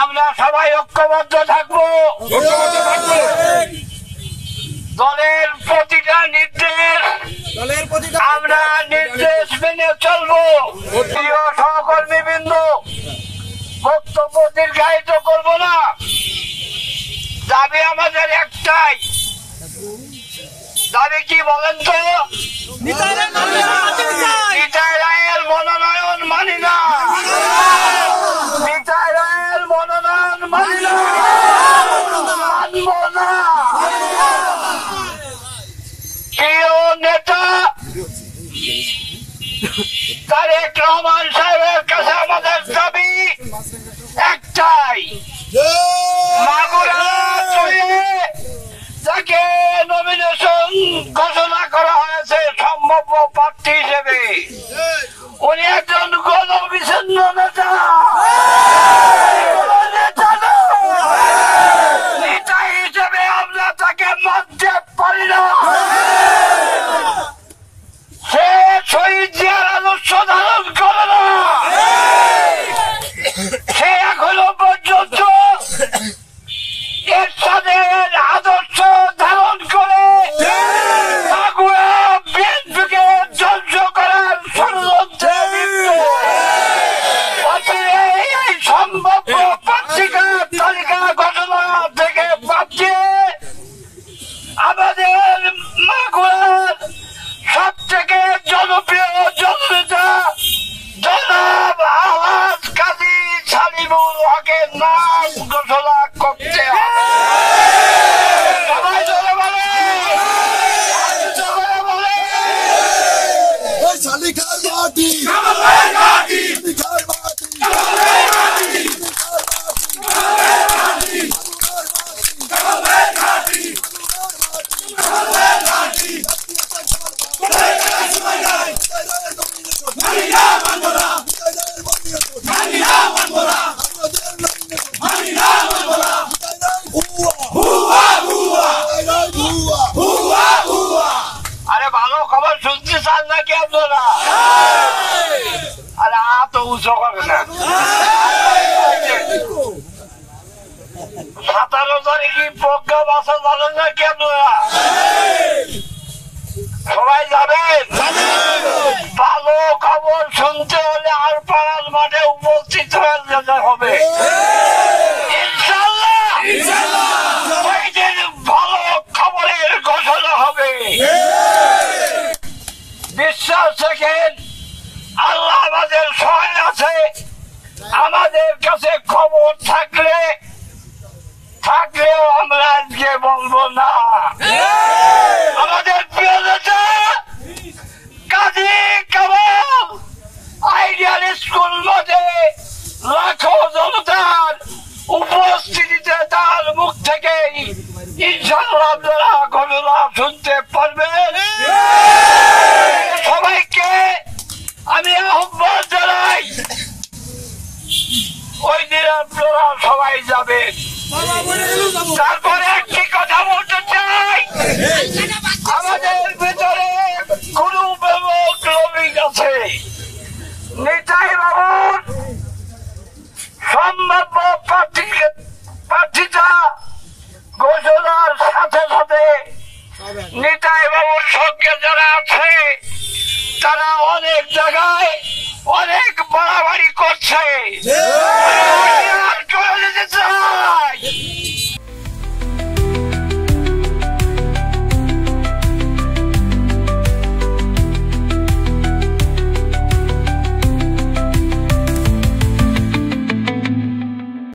আমরা সবাই ঐক্যবদ্ধ থাকবো। দলের প্রতিটা নির্দেশ আমরা নির্দেশ মেনে চলবো। প্রিয় সহকর্মীবৃন্দ, বক্তব্য দীর্ঘায়িত করবো না। দাবি আমাদের একটাই। দাবি কি বলেন তো? নিতাই রায়ের মনোনয়ন মানি না। নিতাই রায়ের মনোনয়ন মানি না, মানব না। প্রিয় নেতা তারেক রহমান সাহেবের কাছে আমাদের দাবি একটাই, মাগুরা যাকে নমিনেশন ঘোষণা করা হয়েছে সম্ভাব্য প্রার্থী হিসেবে, উনি একজন গণবিচ্ছিন্ন নেতা। নেতা হিসেবে আমরা তাকে মানতে পারি না। সে শহীদ জিয়ার আদর্শ ধারণ করে না। সে এখনো পর্যন্ত এরশাদের আদর্শ ধারণ করে মাগুরা বিএনপিকে ধ্বংস করার ষড়যন্ত্রে লিপ্ত। এই সম্ভাব্য পত্রিকার তালিকা ঘোষণা থেকে পাঠিয়ে আমাদের মাগুরার সব থেকে জনপ্রিয় জননেতা জনাব আলহাজ কাজী সালিমুল হকের নাম ঘোষণা করতে হবে। সবাই জোরে বলে, জোরে বলে। শালিখার মাটি, শালিখার মাটি, আরে ভালো খবর শুনতে চান নাকি আপনারা? আরে তো উঁচু করে না। 17 তারিখে প্রজ্ঞা বাসা জানেন নাকি আপনারা? সবাই যাবেন? ভালো খবর শুনতে হলে আর পাড়ার মাঠে উপস্থিত হয়ে যেতে হবে। ইনশাআল্লাহ ওই দিন ভালো খবরের ঘোষণা হবে। বিশ্বাস রাখেন, আল্লাহ আমাদের সহায় আছে। আমাদের কাছে খবর থাকলেও আমরা আজকে বলবো না। আমাদের প্রিয় নেতা কাজী কামাল আইডিয়াল স্কুল মাঠে লাখো জনতার উপস্থিতিতে তার মুখ থেকে ইনশাআল্লাহ আপনারা ঘটনা শুনতে পারবেন। সবাইকে আমি আহ্বান জানাই, ওই দিন আপনারা সবাই যাবেন। তারপরে একটি কথা বলতে চাই, আমাদের ভিতরে গুরু বেমক লবিং আছে। নিতাই বাবুর সম্ভাব্য প্রার্থিতা ঘোষণার সাথে সাথে নিতাই বাবুর সঙ্গে যারা আছে তারা অনেক জায়গায় অনেক বাড়াবাড়ি করছে।